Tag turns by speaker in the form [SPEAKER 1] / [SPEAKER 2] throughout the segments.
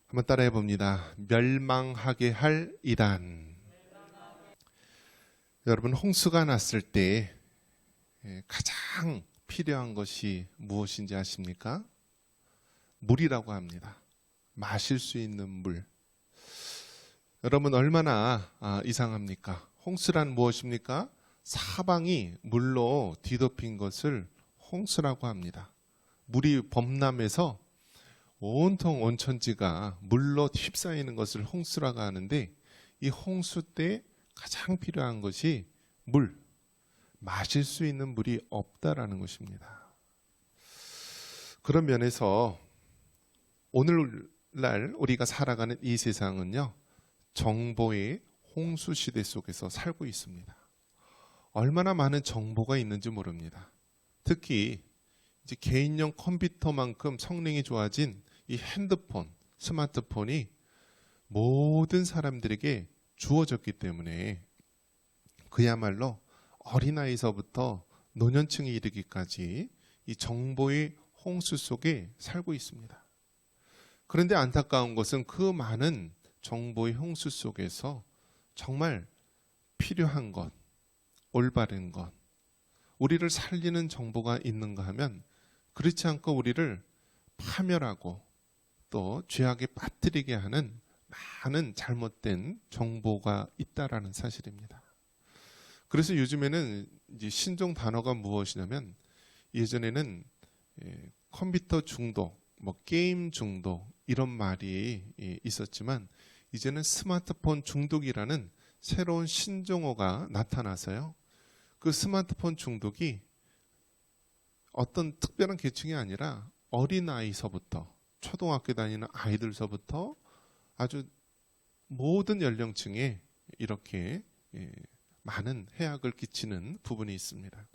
[SPEAKER 1] 한번 따라해 봅니다. 멸망하게 할 이단. 여러분, 홍수가 났을 때 가장 필요한 것이 무엇인지 아십니까? 물이라고 합니다. 마실 수 있는 물. 여러분, 얼마나 이상합니까? 홍수란 무엇입니까? 사방이 물로 뒤덮인 것을 홍수라고 합니다. 물이 범람해서 온통 온천지가 물로 휩싸이는 것을 홍수라고 하는데, 이 홍수 때 가장 필요한 것이 물, 마실 수 있는 물이 없다라는 것입니다. 그런 면에서 오늘날 우리가 살아가는 이 세상은요, 정보의 홍수 시대 속에서 살고 있습니다. 얼마나 많은 정보가 있는지 모릅니다. 특히 이제 개인용 컴퓨터만큼 성능이 좋아진 이 핸드폰, 스마트폰이 모든 사람들에게 주어졌기 때문에 그야말로 어린아이서부터 노년층에 이르기까지 이 정보의 홍수 속에 살고 있습니다. 그런데 안타까운 것은 그 많은 정보의 홍수 속에서 정말 필요한 것, 올바른 것, 우리를 살리는 정보가 있는가 하면 그렇지 않고 우리를 파멸하고 또 죄악에 빠뜨리게 하는 많은 잘못된 정보가 있다라는 사실입니다. 그래서 요즘에는 이제 신종 단어가 무엇이냐면, 예전에는 컴퓨터 중독, 게임 중독 이런 말이 있었지만 이제는 스마트폰 중독이라는 새로운 신종어가 나타나서요, 그 스마트폰 중독이 어떤 특별한 계층이 아니라 어린아이서부터 초등학교 다니는 아이들서부터 아주 모든 연령층에 이렇게 많은 해악을 끼치는 부분이 있습니다.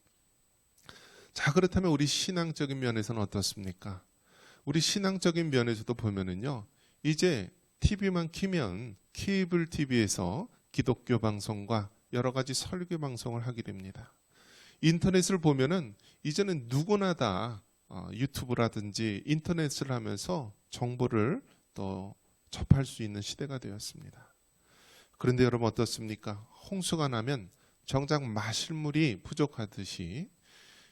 [SPEAKER 1] 자, 그렇다면 우리 신앙적인 면에서는 어떻습니까? 우리 신앙적인 면에서도 보면은요, 이제 TV만 키면 케이블 TV에서 기독교 방송과 여러 가지 설교 방송을 하게 됩니다. 인터넷을 보면은 이제는 누구나 다 유튜브라든지 인터넷을 하면서 정보를 또 접할 수 있는 시대가 되었습니다. 그런데 여러분 어떻습니까? 홍수가 나면 정작 마실 물이 부족하듯이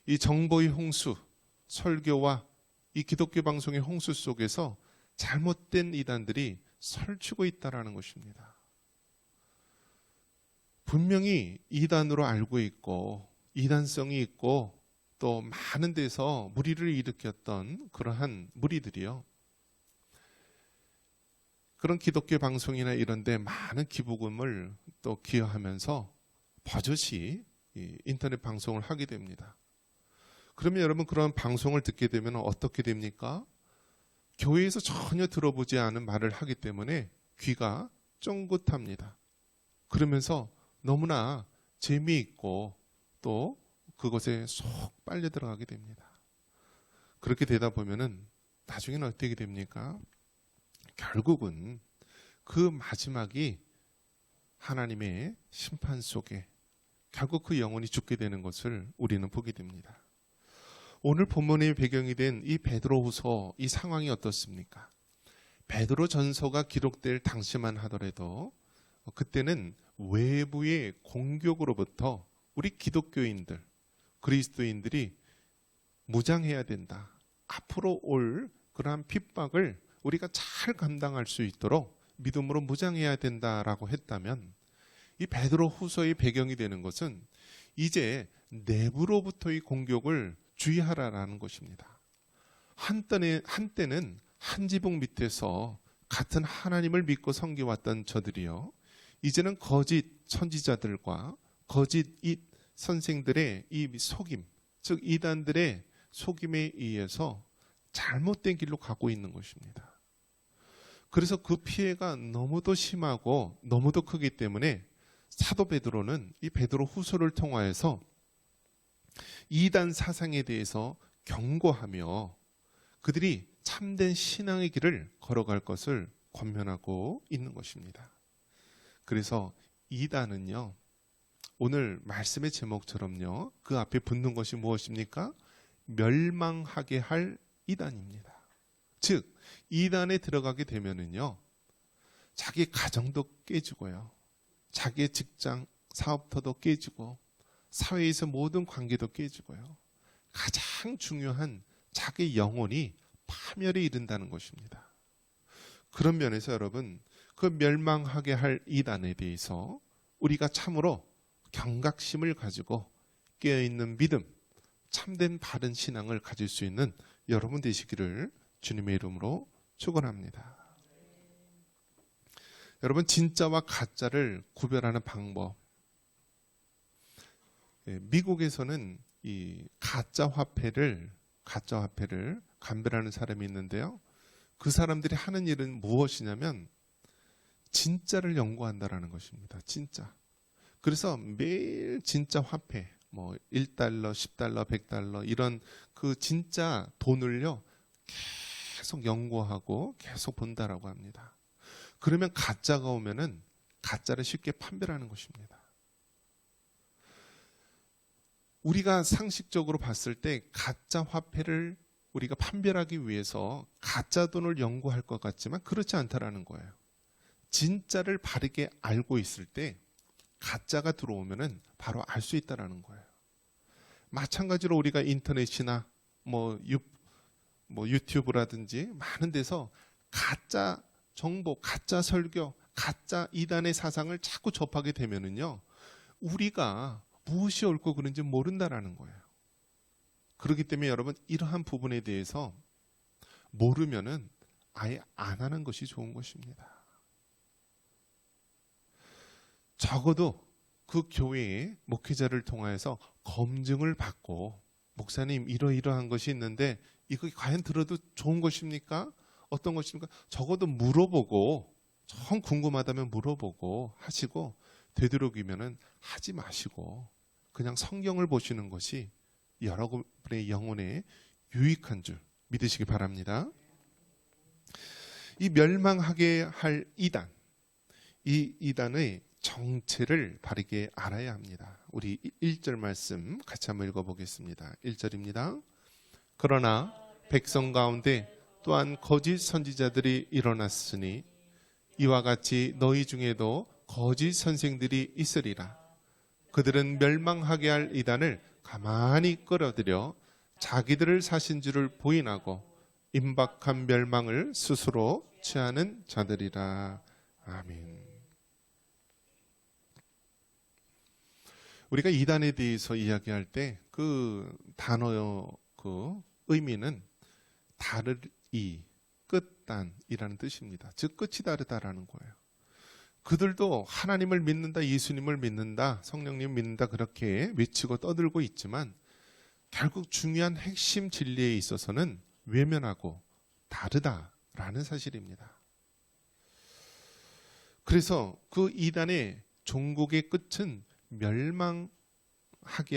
[SPEAKER 1] 이 정보의 홍수, 설교와 이 기독교 방송의 홍수 속에서 잘못된 이단들이 설치고 있다는 것입니다. 분명히 이단으로 알고 있고 이단성이 있고 또 많은 데서 무리를 일으켰던 그러한 무리들이요, 그런 기독교 방송이나 이런 데 많은 기부금을 또 기여하면서 버젓이 인터넷 방송을 하게 됩니다. 그러면 여러분, 그런 방송을 듣게 되면 어떻게 됩니까? 교회에서 전혀 들어보지 않은 말을 하기 때문에 귀가 쫑긋합니다. 그러면서 너무나 재미있고 또 그것에 쏙 빨려 들어가게 됩니다. 그렇게 되다 보면은 나중에는 어떻게 됩니까? 결국은 그 마지막이 하나님의 심판 속에 결국 그 영혼이 죽게 되는 것을 우리는 보게 됩니다. 오늘 본문의 배경이 된 이 베드로후서, 이 상황이 어떻습니까? 베드로 전서가 기록될 당시만 하더라도 그때는 외부의 공격으로부터 우리 기독교인들, 그리스도인들이 무장해야 된다. 앞으로 올 그러한 핍박을 우리가 잘 감당할 수 있도록 믿음으로 무장해야 된다라고 했다면, 이 베드로 후서의 배경이 되는 것은 이제 내부로부터의 공격을 주의하라라는 것입니다. 한때는 한 지붕 밑에서 같은 하나님을 믿고 섬겨왔던 저들이요, 이제는 거짓 선지자들과 거짓 선생들의 이 속임, 즉 이단들의 속임에 의해서 잘못된 길로 가고 있는 것입니다. 그래서 그 피해가 너무도 심하고 너무도 크기 때문에 사도 베드로는 이 베드로 후서를 통하여서 이단 사상에 대해서 경고하며 그들이 참된 신앙의 길을 걸어갈 것을 권면하고 있는 것입니다. 그래서 이단은요, 오늘 말씀의 제목처럼요, 그 앞에 붙는 것이 무엇입니까? 멸망하게 할 이단입니다. 즉 이단에 들어가게 되면은요, 자기 가정도 깨지고요, 자기의 직장, 사업터도 깨지고, 사회에서 모든 관계도 깨지고요, 가장 중요한 자기 영혼이 파멸에 이른다는 것입니다. 그런 면에서 여러분, 그 멸망하게 할 이단에 대해서 우리가 참으로 경각심을 가지고 깨어있는 믿음, 참된 바른 신앙을 가질 수 있는 여러분 되시기를 주님의 이름으로 축원합니다. 여러분, 진짜와 가짜를 구별하는 방법. 미국에서는 이 가짜 화폐를 감별하는 사람이 있는데요. 그 사람들이 하는 일은 무엇이냐면 진짜를 연구한다라는 것입니다. 진짜. 그래서 매일 진짜 화폐, 뭐 1달러, 10달러, 100달러 이런 그 진짜 돈을요, 계속 연구하고 계속 본다라고 합니다. 그러면 가짜가 오면은 가짜를 쉽게 판별하는 것입니다. 우리가 상식적으로 봤을 때 가짜 화폐를 우리가 판별하기 위해서 가짜 돈을 연구할 것 같지만 그렇지 않다라는 거예요. 진짜를 바르게 알고 있을 때 가짜가 들어오면은 바로 알 수 있다라는 거예요. 마찬가지로 우리가 인터넷이나 뭐 유튜브라든지 많은 데서 가짜 정보, 가짜 설교, 가짜 이단의 사상을 자꾸 접하게 되면은요, 우리가 무엇이 옳고 그른지 모른다라는 거예요. 그렇기 때문에 여러분, 이러한 부분에 대해서 모르면은 아예 안 하는 것이 좋은 것입니다. 적어도 그 교회의 목회자를 통하여서 검증을 받고, 목사님 이러이러한 것이 있는데 이거 과연 들어도 좋은 것입니까? 어떤 것입니까? 적어도 물어보고, 정 궁금하다면 물어보고 하시고, 되도록이면은 하지 마시고 그냥 성경을 보시는 것이 여러분의 영혼에 유익한 줄 믿으시기 바랍니다. 이 멸망하게 할 이단, 이 이단의 정체를 바르게 알아야 합니다. 우리 1절 말씀 같이 한번 읽어보겠습니다. 1절입니다. 그러나 백성 가운데 또한 거짓 선지자들이 일어났으니 이와 같이 너희 중에도 거짓 선생들이 있으리라. 그들은 멸망하게 할 이단을 가만히 끌어들여 자기들을 사신 줄을 부인하고 임박한 멸망을 스스로 취하는 자들이라. 아멘. 우리가 이단에 대해서 이야기할 때 그 단어의 그 의미는 다르이, 끝단이라는 뜻입니다. 즉 끝이 다르다라는 거예요. 그들도 하나님을 믿는다, 예수님을 믿는다, 성령님을 믿는다 그렇게 외치고 떠들고 있지만 결국 중요한 핵심 진리에 있어서는 외면하고 다르다라는 사실입니다. 그래서 그 이단의 종국의 끝은 멸망하게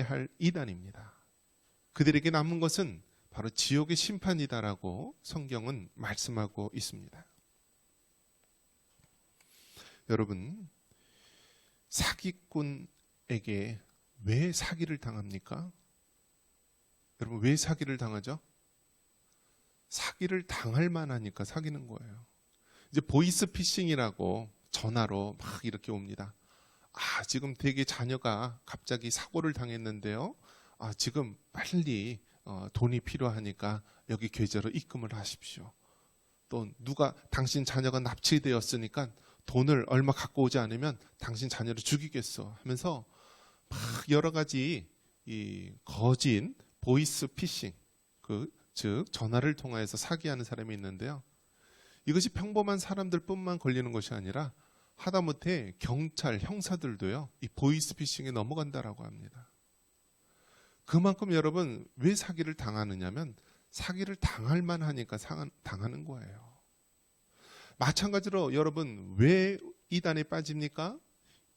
[SPEAKER 1] 할 이단입니다. 그들에게 남은 것은 바로 지옥의 심판이다라고 성경은 말씀하고 있습니다. 여러분, 사기꾼에게 왜 사기를 당합니까? 여러분, 왜 사기를 당하죠? 사기를 당할 만하니까 사기는 거예요. 이제 보이스피싱이라고 전화로 막 이렇게 옵니다. 지금 되게 자녀가 갑자기 사고를 당했는데요. 지금 빨리 돈이 필요하니까 여기 계좌로 입금을 하십시오. 또 누가 당신 자녀가 납치되었으니까 돈을 얼마 갖고 오지 않으면 당신 자녀를 죽이겠어 하면서 막 여러 가지 이 거짓 보이스 피싱, 즉 전화를 통해서 사기하는 사람이 있는데요. 이것이 평범한 사람들뿐만 걸리는 것이 아니라 하다못해 경찰, 형사들도요, 이 보이스 피싱에 넘어간다라고 합니다. 그만큼 여러분, 왜 사기를 당하느냐면 사기를 당할 만하니까 당하는 거예요. 마찬가지로 여러분, 왜 이단에 빠집니까?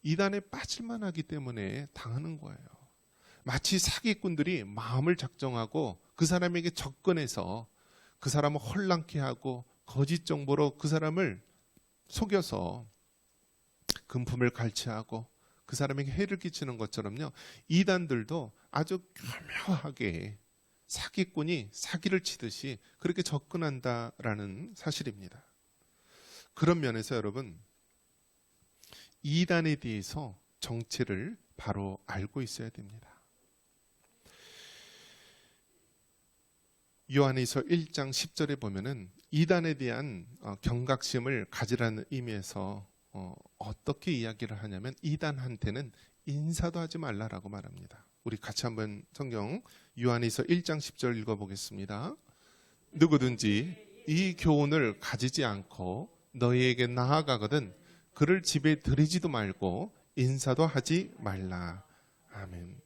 [SPEAKER 1] 이단에 빠질 만하기 때문에 당하는 거예요. 마치 사기꾼들이 마음을 작정하고 그 사람에게 접근해서 그 사람을 혼란케 하고 거짓 정보로 그 사람을 속여서 금품을 갈취하고 그 사람에게 해를 끼치는 것처럼요, 이단들도 아주 교묘하게 사기꾼이 사기를 치듯이 그렇게 접근한다라는 사실입니다. 그런 면에서 여러분, 이단에 대해서 정체를 바로 알고 있어야 됩니다. 요한일서 1장 10절에 보면은 이단에 대한 경각심을 가지라는 의미에서 어떻게 이야기를 하냐면 이단한테는 인사도 하지 말라라고 말합니다. 우리 같이 한번 성경 요한일서 1장 10절 읽어보겠습니다. 누구든지 이 교훈을 가지지 않고 너희에게 나아가거든 그를 집에 들이지도 말고 인사도 하지 말라. 아멘.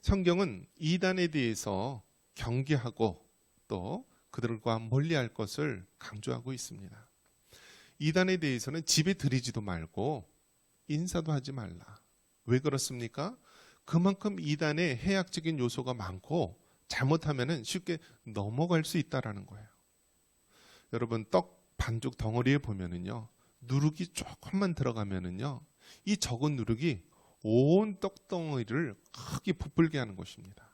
[SPEAKER 1] 성경은 이단에 대해서 경계하고 또 그들과 멀리할 것을 강조하고 있습니다. 이단에 대해서는 집에 들이지도 말고 인사도 하지 말라. 왜 그렇습니까? 그만큼 이단에 해악적인 요소가 많고 잘못하면 쉽게 넘어갈 수 있다라는 거예요. 여러분, 떡 반죽 덩어리에 보면은요, 누룩이 조금만 들어가면은요, 이 적은 누룩이 온 떡덩어리를 크게 부풀게 하는 것입니다.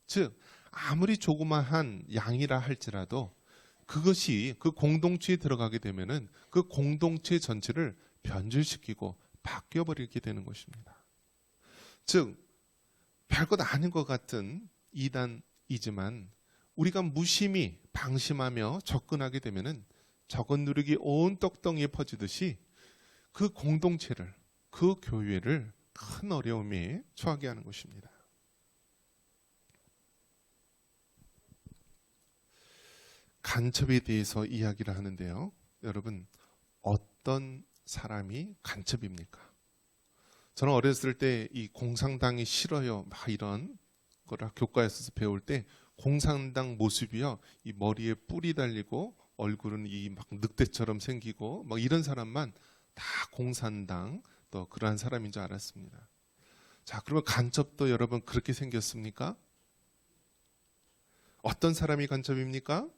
[SPEAKER 1] 즉 아무리 조그마한 양이라 할지라도 그것이 그 공동체에 들어가게 되면은 그 공동체 전체를 변질시키고 바뀌어버리게 되는 것입니다. 즉 별것 아닌 것 같은 이단이지만 우리가 무심히 방심하며 접근하게 되면은 적은 누룩이 온 떡덩이에 퍼지듯이 그 공동체를, 그 교회를 큰 어려움에 처하게 하는 것입니다. 간첩에 대해서 이야기를 하는데요. 여러분, 어떤 사람이 간첩입니까? 저는 어렸을 때 이 공산당이 싫어요, 막 이런 거를 교과에서 배울 때 공산당 모습이요, 이 머리에 뿔이 달리고 얼굴은 이 막 늑대처럼 생기고 막 이런 사람만 다 공산당 또 그러한 사람인 줄 알았습니다. 자, 그러면 간첩도 여러분 그렇게 생겼습니까? 어떤 사람이 간첩입니까?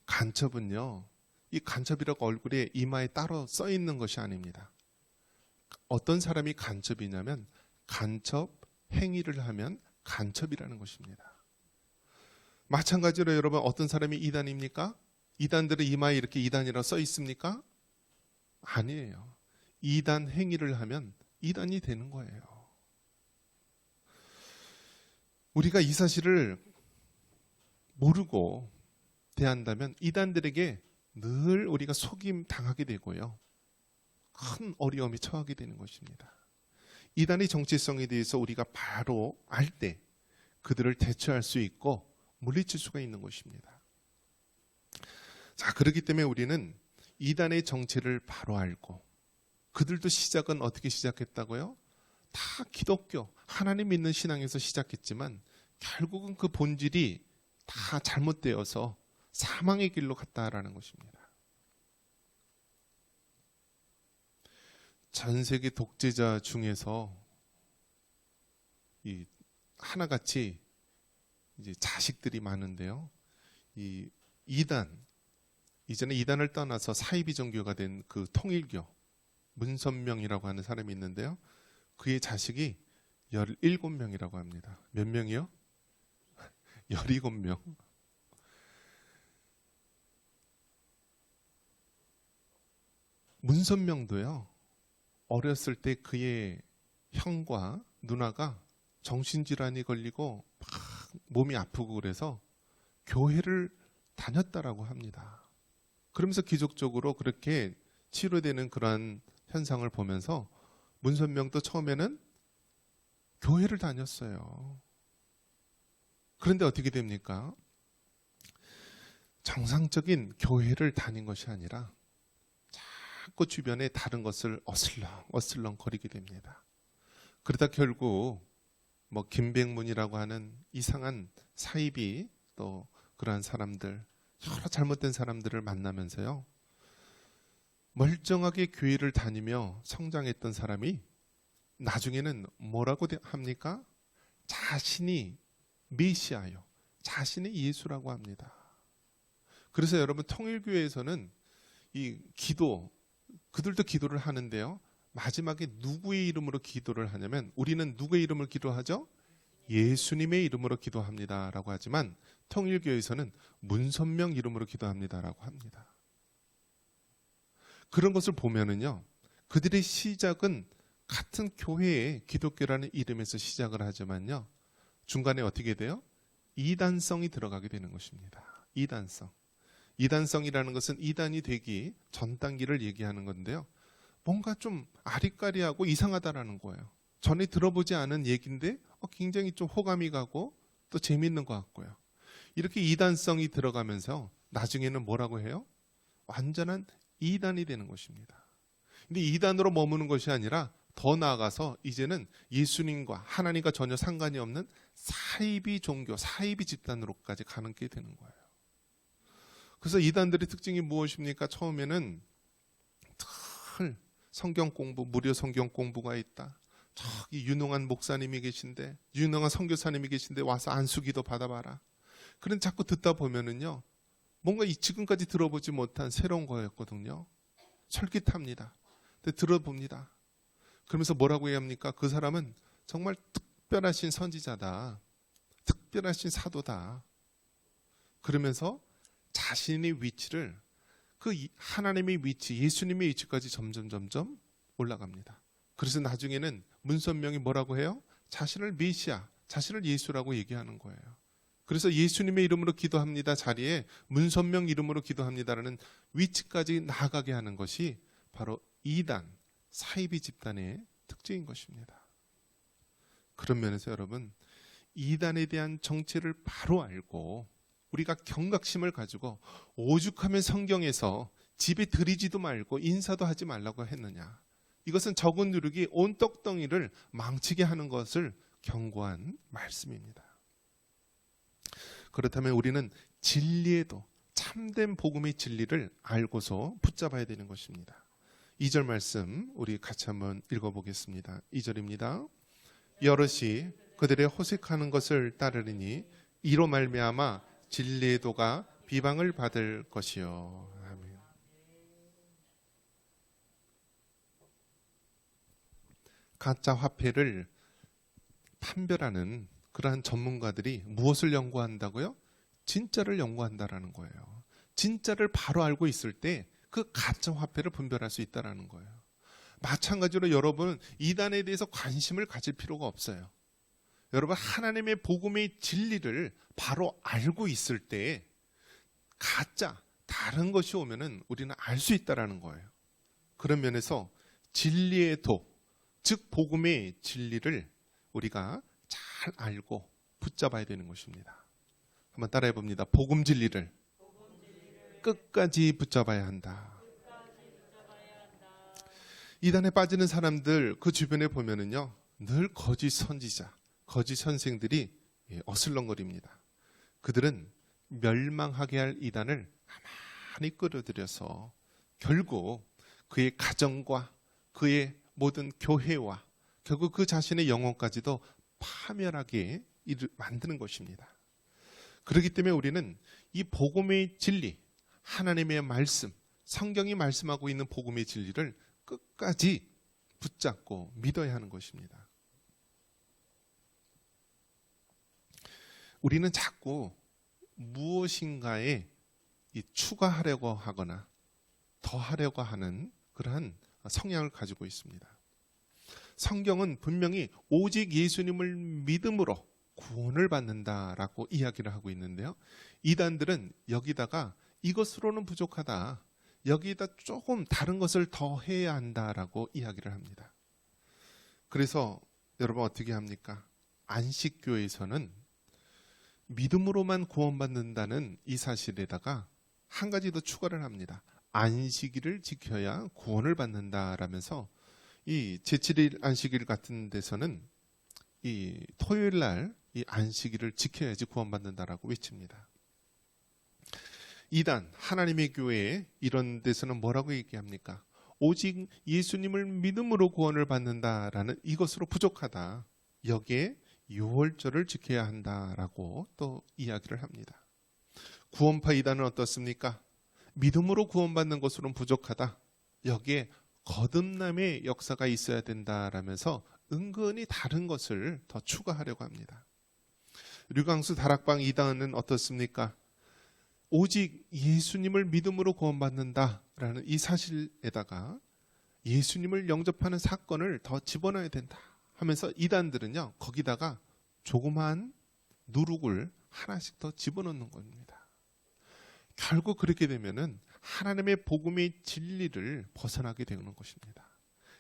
[SPEAKER 1] 간첩은요, 이 간첩이라고 얼굴에 이마에 따로 써 있는 것이 아닙니다. 어떤 사람이 간첩이냐면 간첩 행위를 하면 간첩이라는 것입니다. 마찬가지로 여러분, 어떤 사람이 이단입니까? 이단들의 이마에 이렇게 이단이라고 써 있습니까? 아니에요. 이단 행위를 하면 이단이 되는 거예요. 우리가 이 사실을 모르고 대한다면 이단들에게 늘 우리가 속임 당하게 되고요, 큰 어려움에 처하게 되는 것입니다. 이단의 정체성에 대해서 우리가 바로 알 때 그들을 대처할 수 있고 물리칠 수가 있는 것입니다. 자, 그렇기 때문에 우리는 이단의 정체를 바로 알고, 그들도 시작은 어떻게 시작했다고요? 다 기독교, 하나님 믿는 신앙에서 시작했지만 결국은 그 본질이 다 잘못되어서 사망의 길로 갔다라는 것입니다. 전 세계 독재자 중에서 이 하나같이 이제 자식들이 많은데요, 이 이단, 이전에 이단을 떠나서 사이비 종교가 된 그 통일교 문선명이라고 하는 사람이 있는데요, 그의 자식이 17명이라고 합니다. 몇 명이요? 17명. 문선명도요, 어렸을 때 그의 형과 누나가 정신질환이 걸리고 막 몸이 아프고 그래서 교회를 다녔다라고 합니다. 그러면서 기적적으로 그렇게 치료되는 그러한 현상을 보면서 문선명도 처음에는 교회를 다녔어요. 그런데 어떻게 됩니까? 정상적인 교회를 다닌 것이 아니라 자꾸 주변에 다른 것을 어슬렁 거리게 됩니다. 그러다 결국 뭐 김백문이라고 하는 이상한 사이비, 또 그러한 사람들, 여러 잘못된 사람들을 만나면서요, 멀쩡하게 교회를 다니며 성장했던 사람이 나중에는 뭐라고 합니까? 자신이 메시아요, 자신이 예수라고 합니다. 그래서 여러분, 통일교회에서는 이 기도, 그들도 기도를 하는데요, 마지막에 누구의 이름으로 기도를 하냐면, 우리는 누구의 이름을 기도하죠? 예수님의 이름으로 기도합니다라고 하지만 통일교에서는 문선명 이름으로 기도합니다라고 합니다. 그런 것을 보면은요, 그들의 시작은 같은 교회의 기독교라는 이름에서 시작을 하지만요, 중간에 어떻게 돼요? 이단성이 들어가게 되는 것입니다. 이단성. 이단성이라는 것은 이단이 되기 전 단계를 얘기하는 건데요, 뭔가 좀 아리까리하고 이상하다라는 거예요. 전에 들어보지 않은 얘기인데 굉장히 좀 호감이 가고 또 재밌는 것 같고요. 이렇게 이단성이 들어가면서 나중에는 뭐라고 해요? 완전한 이단이 되는 것입니다. 근데 이단으로 머무는 것이 아니라 더 나아가서 이제는 예수님과 하나님과 전혀 상관이 없는 사이비 종교, 사이비 집단으로까지 가는 게 되는 거예요. 그래서 이단들의 특징이 무엇입니까? 처음에는 늘 성경 공부, 무료 성경 공부가 있다. 저기 유능한 목사님이 계신데, 유능한 선교사님이 계신데 와서 안수기도 받아봐라. 그런 자꾸 듣다 보면은요, 뭔가 지금까지 들어보지 못한 새로운 거였거든요. 솔깃합니다. 근데 들어봅니다. 그러면서 뭐라고 해야 합니까? 그 사람은 정말 특별하신 선지자다. 특별하신 사도다. 그러면서 자신의 위치를 그 하나님의 위치, 예수님의 위치까지 점점 올라갑니다. 그래서 나중에는 문선명이 뭐라고 해요? 자신을 메시아, 자신을 예수라고 얘기하는 거예요. 그래서 예수님의 이름으로 기도합니다 자리에 문선명 이름으로 기도합니다라는 위치까지 나아가게 하는 것이 바로 이단, 사이비 집단의 특징인 것입니다. 그런 면에서 여러분, 이단에 대한 정체를 바로 알고 우리가 경각심을 가지고 오죽하면 성경에서 집에 들이지도 말고 인사도 하지 말라고 했느냐. 이것은 적은 누룩이 온 떡덩이를 망치게 하는 것을 경고한 말씀입니다. 그렇다면 우리는 진리에도 참된 복음의 진리를 알고서 붙잡아야 되는 것입니다. 2절 말씀 우리 같이 한번 읽어보겠습니다. 2절입니다. 여럿이 그들의 호색하는 것을 따르리니 이로 말미암아 진리의 도가 비방을 받을 것이요. 아멘. 가짜 화폐를 판별하는 그러한 전문가들이 무엇을 연구한다고요? 진짜를 연구한다라는 거예요. 진짜를 바로 알고 있을 때 그 가짜 화폐를 분별할 수 있다라는 거예요. 마찬가지로 여러분, 이단에 대해서 관심을 가질 필요가 없어요. 여러분, 하나님의 복음의 진리를 바로 알고 있을 때 가짜, 다른 것이 오면은 우리는 알 수 있다라는 거예요. 그런 면에서 진리의 도, 즉 복음의 진리를 우리가 잘 알고 붙잡아야 되는 것입니다. 한번 따라해 봅니다. 복음 진리를 끝까지 붙잡아야 한다. 이단에 빠지는 사람들 그 주변에 보면은요, 늘 거짓 선지자, 거짓 선생들이 어슬렁거립니다. 그들은 멸망하게 할 이단을 가만히 끌어들여서 결국 그의 가정과 그의 모든 교회와 결국 그 자신의 영혼까지도 파멸하게 만드는 것입니다. 그렇기 때문에 우리는 이 복음의 진리, 하나님의 말씀, 성경이 말씀하고 있는 복음의 진리를 끝까지 붙잡고 믿어야 하는 것입니다. 우리는 자꾸 무엇인가에 추가하려고 하거나 더하려고 하는 그러한 성향을 가지고 있습니다. 성경은 분명히 오직 예수님을 믿음으로 구원을 받는다라고 이야기를 하고 있는데요, 이단들은 여기다가 이것으로는 부족하다, 여기다 조금 다른 것을 더 해야 한다라고 이야기를 합니다. 그래서 여러분 어떻게 합니까? 안식교에서는 믿음으로만 구원받는다는 이 사실에다가 한 가지 더 추가를 합니다. 안식일을 지켜야 구원을 받는다라면서 이 제7일 안식일 같은 데서는 이 토요일 날 이 안식일을 지켜야지 구원받는다라고 외칩니다. 이단, 하나님의 교회 이런 데서는 뭐라고 얘기합니까? 오직 예수님을 믿음으로 구원을 받는다라는 이것으로 부족하다. 여기에 유월절을 지켜야 한다라고 또 이야기를 합니다. 구원파 이단은 어떻습니까? 믿음으로 구원받는 것으로는 부족하다. 여기에 거듭남의 역사가 있어야 된다라면서 은근히 다른 것을 더 추가하려고 합니다. 류광수 다락방 이단은 어떻습니까? 오직 예수님을 믿음으로 구원받는다라는 이 사실에다가 예수님을 영접하는 사건을 더 집어넣어야 된다 하면서 이단들은요, 거기다가 조그마한 누룩을 하나씩 더 집어넣는 겁니다. 결국 그렇게 되면은 하나님의 복음의 진리를 벗어나게 되는 것입니다.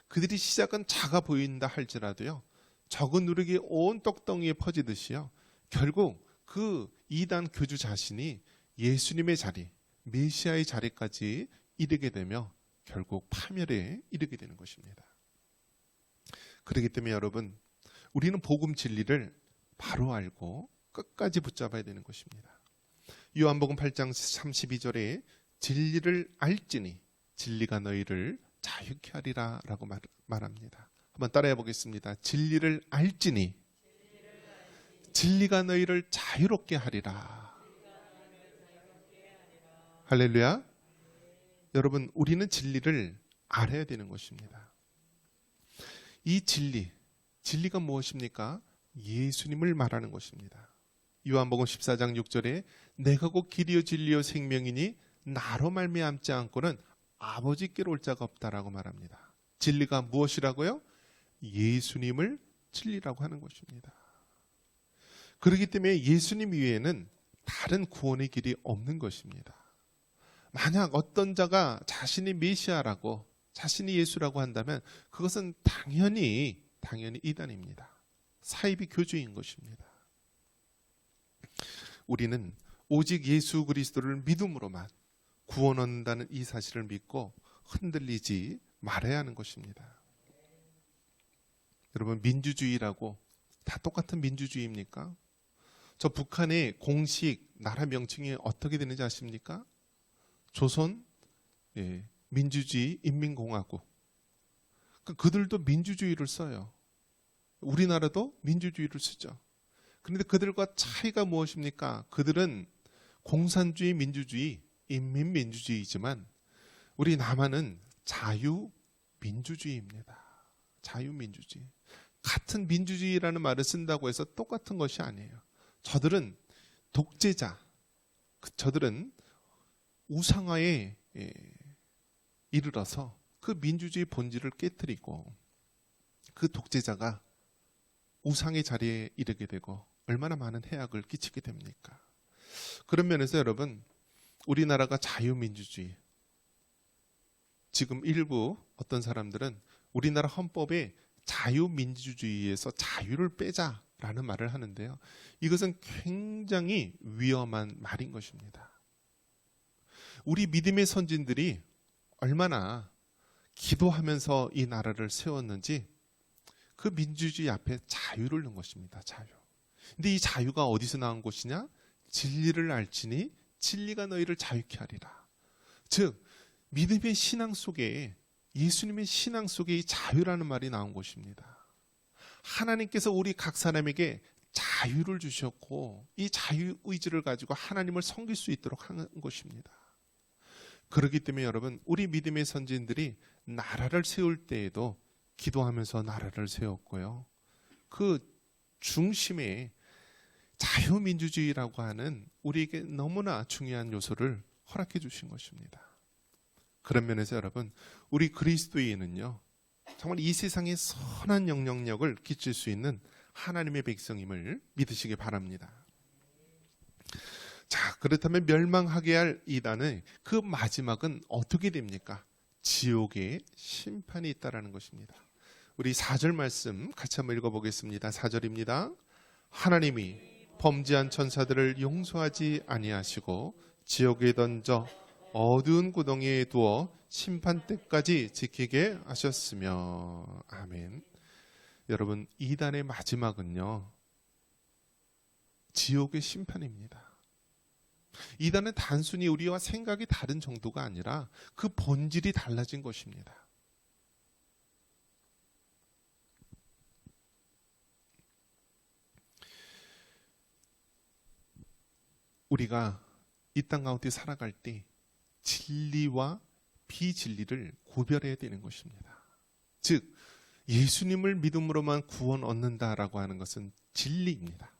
[SPEAKER 1] 그들이 시작은 작아 보인다 할지라도요, 적은 누룩이 온 떡덩이에 퍼지듯이요, 결국 그 이단 교주 자신이 예수님의 자리, 메시아의 자리까지 이르게 되며 결국 파멸에 이르게 되는 것입니다. 그렇기 때문에 여러분, 우리는 복음 진리를 바로 알고 끝까지 붙잡아야 되는 것입니다. 요한복음 8장 32절에 진리를 알지니 진리가 너희를 자유케 하리라 라고 말합니다. 한번 따라해 보겠습니다. 진리를 알지니 진리가 너희를 자유롭게 하리라. 할렐루야. 여러분, 우리는 진리를 알아야 되는 것입니다. 이 진리가 무엇입니까? 예수님을 말하는 것입니다. 요한복음 14장 6절에 내가 곧 길이요 진리요 생명이니 나로 말미암지 않고는 아버지께로 올 자가 없다라고 말합니다. 진리가 무엇이라고요? 예수님을 진리라고 하는 것입니다. 그렇기 때문에 예수님 이외에는 다른 구원의 길이 없는 것입니다. 만약 어떤 자가 자신이 메시아라고, 자신이 예수라고 한다면 그것은 당연히 이단입니다. 사이비 교주인 것입니다. 우리는 오직 예수 그리스도를 믿음으로만 구원 얻는다는 이 사실을 믿고 흔들리지 말아야 하는 것입니다. 여러분, 민주주의라고 다 똑같은 민주주의입니까? 저 북한의 공식 나라 명칭이 어떻게 되는지 아십니까? 조선 민주주의 인민공화국. 그들도 민주주의를 써요. 우리나라도 민주주의를 쓰죠. 그런데 그들과 차이가 무엇입니까? 그들은 공산주의 민주주의, 인민민주주의지만 우리 남한은 자유민주주의입니다. 자유민주주의. 같은 민주주의라는 말을 쓴다고 해서 똑같은 것이 아니에요. 저들은 독재자, 저들은 우상화에 이르러서 그 민주주의 본질을 깨뜨리고 그 독재자가 우상의 자리에 이르게 되고 얼마나 많은 해악을 끼치게 됩니까? 그런 면에서 여러분, 우리나라가 자유민주주의, 지금 일부 어떤 사람들은 우리나라 헌법에 자유민주주의에서 자유를 빼자라는 말을 하는데요, 이것은 굉장히 위험한 말인 것입니다. 우리 믿음의 선진들이 얼마나 기도하면서 이 나라를 세웠는지 그 민주주의 앞에 자유를 넣은 것입니다. 자유. 근데 이 자유가 어디서 나온 것이냐? 진리를 알지니 진리가 너희를 자유케 하리라. 즉, 믿음의 신앙 속에, 예수님의 신앙 속에 이 자유라는 말이 나온 것입니다. 하나님께서 우리 각 사람에게 자유를 주셨고 이 자유 의지를 가지고 하나님을 섬길 수 있도록 하는 것입니다. 그렇기 때문에 여러분, 우리 믿음의 선진들이 나라를 세울 때에도 기도하면서 나라를 세웠고요, 그 중심에 자유민주주의라고 하는 우리에게 너무나 중요한 요소를 허락해 주신 것입니다. 그런 면에서 여러분, 우리 그리스도인은요, 정말 이 세상에 선한 영향력을 끼칠 수 있는 하나님의 백성임을 믿으시기 바랍니다. 자, 그렇다면 멸망하게 할 이단의 그 마지막은 어떻게 됩니까? 지옥의 심판이 있다라는 것입니다. 우리 4절 말씀 같이 한번 읽어보겠습니다. 4절입니다. 하나님이 범죄한 천사들을 용서하지 아니하시고 지옥에 던져 어두운 구덩이에 두어 심판 때까지 지키게 하셨으며. 아멘. 여러분, 이단의 마지막은요, 지옥의 심판입니다. 이단은 단순히 우리와 생각이 다른 정도가 아니라 그 본질이 달라진 것입니다. 우리가 이 땅 가운데 살아갈 때 진리와 비진리를 구별해야 되는 것입니다. 즉, 예수님을 믿음으로만 구원 얻는다라고 하는 것은 진리입니다.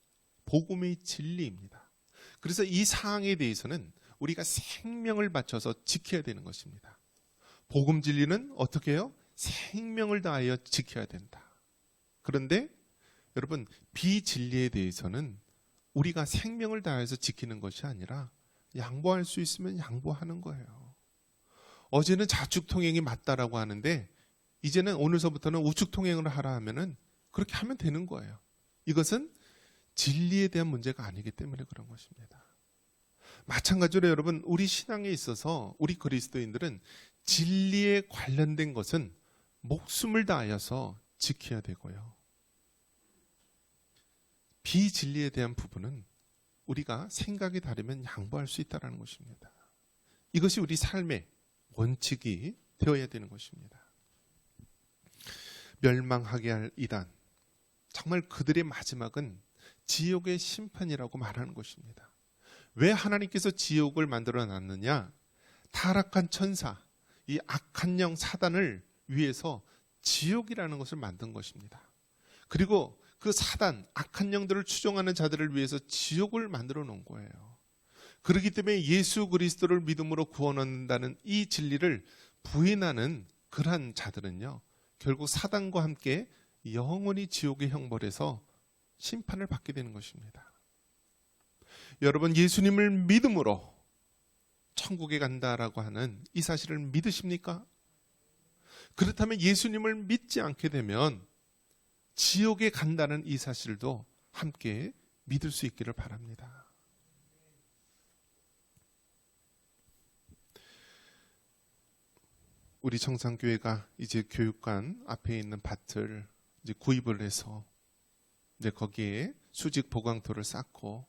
[SPEAKER 1] 복음의 진리입니다. 그래서 이 사항에 대해서는 우리가 생명을 바쳐서 지켜야 되는 것입니다. 복음 진리는 어떻게 해요? 생명을 다하여 지켜야 된다. 그런데 여러분, 비진리에 대해서는 우리가 생명을 다해서 지키는 것이 아니라 양보할 수 있으면 양보하는 거예요. 어제는 좌측통행이 맞다라고 하는데 이제는 오늘서부터는 우측통행을 하라 하면은 그렇게 하면 되는 거예요. 이것은 진리에 대한 문제가 아니기 때문에 그런 것입니다. 마찬가지로 여러분, 우리 신앙에 있어서 우리 그리스도인들은 진리에 관련된 것은 목숨을 다하여서 지켜야 되고요. 비진리에 대한 부분은 우리가 생각이 다르면 양보할 수 있다는 것입니다. 이것이 우리 삶의 원칙이 되어야 되는 것입니다. 멸망하게 할 이단, 정말 그들의 마지막은 지옥의 심판이라고 말하는 것입니다. 왜 하나님께서 지옥을 만들어 놨느냐? 타락한 천사, 이 악한 영 사단을 위해서 지옥이라는 것을 만든 것입니다. 그리고 그 사단, 악한 영들을 추종하는 자들을 위해서 지옥을 만들어 놓은 거예요. 그렇기 때문에 예수 그리스도를 믿음으로 구원 얻는다는 이 진리를 부인하는 그러한 자들은요, 결국 사단과 함께 영원히 지옥의 형벌에서 심판을 받게 되는 것입니다. 여러분, 예수님을 믿음으로 천국에 간다라고 하는 이 사실을 믿으십니까? 그렇다면 예수님을 믿지 않게 되면 지옥에 간다는 이 사실도 함께 믿을 수 있기를 바랍니다. 우리 청산교회가 이제 교육관 앞에 있는 밭을 이제 구입을 해서 이제 거기에 수직 보강토를 쌓고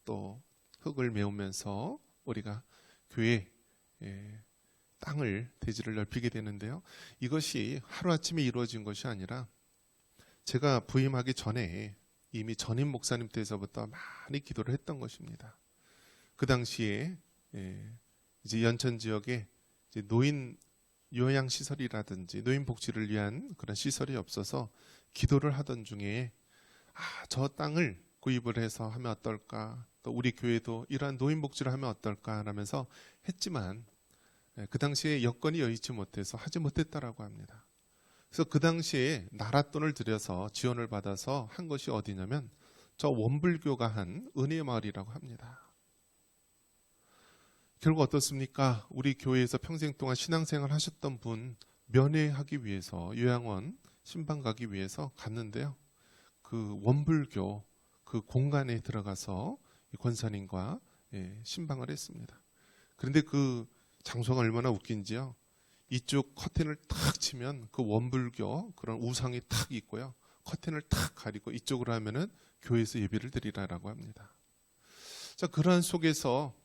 [SPEAKER 1] 또 흙을 메우면서 우리가 교회 땅을 대지를 넓히게 되는데요. 이것이 하루아침에 이루어진 것이 아니라 제가 부임하기 전에 이미 전임 목사님 때서부터 많이 기도를 했던 것입니다. 그 당시에 이제 연천 지역에 이제 노인 요양시설이라든지 노인 복지를 위한 그런 시설이 없어서 기도를 하던 중에 저 땅을 구입을 해서 하면 어떨까, 또 우리 교회도 이러한 노인 복지를 하면 어떨까 하면서 했지만 그 당시에 여건이 여의치 못해서 하지 못했다라고 합니다. 그래서 그 당시에 나라 돈을 들여서 지원을 받아서 한 것이 어디냐면 저 원불교가 한 은혜의 마을이라고 합니다. 결국 어떻습니까? 우리 교회에서 평생 동안 신앙생활 하셨던 분 면회하기 위해서 요양원 신방 가기 위해서 갔는데요. 그 원불교 그 공간에 들어가서 권사님과 신방을 했습니다. 그런데 그 장소가 얼마나 웃긴지요. 이쪽 커튼을 탁 치면 그 원불교 그런 우상이 탁 있고요. 커튼을 탁 가리고 이쪽으로 하면은 교회에서 예배를 드리라라고 합니다. 자, 그러한 속에서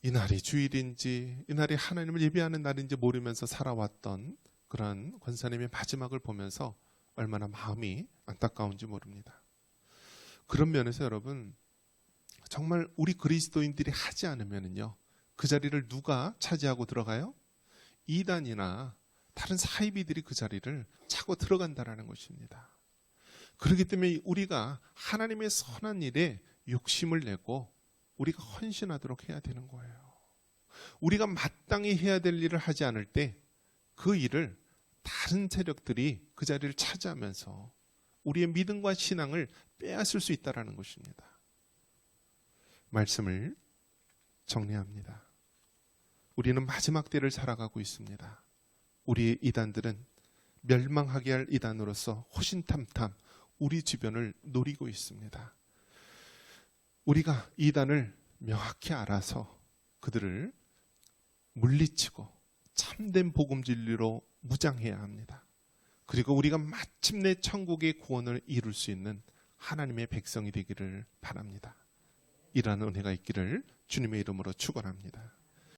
[SPEAKER 1] 이날이 주일인지 이날이 하나님을 예배하는 날인지 모르면서 살아왔던 그런 권사님의 마지막을 보면서 얼마나 마음이 안타까운지 모릅니다. 그런 면에서 여러분, 정말 우리 그리스도인들이 하지 않으면요, 그 자리를 누가 차지하고 들어가요? 이단이나 다른 사이비들이 그 자리를 차고 들어간다라는 것입니다. 그렇기 때문에 우리가 하나님의 선한 일에 욕심을 내고 우리가 헌신하도록 해야 되는 거예요. 우리가 마땅히 해야 될 일을 하지 않을 때 그 일을 다른 세력들이 그 자리를 차지하면서 우리의 믿음과 신앙을 빼앗을 수 있다는 것입니다. 말씀을 정리합니다. 우리는 마지막 때를 살아가고 있습니다. 우리의 이단들은 멸망하게 할 이단으로서 호신탐탐 우리 주변을 노리고 있습니다. 우리가 이단을 명확히 알아서 그들을 물리치고 참된 복음 진리로 무장해야 합니다. 그리고 우리가 마침내 천국의 구원을 이룰 수 있는 하나님의 백성이 되기를 바랍니다. 이러한 은혜가 있기를 주님의 이름으로 축원합니다.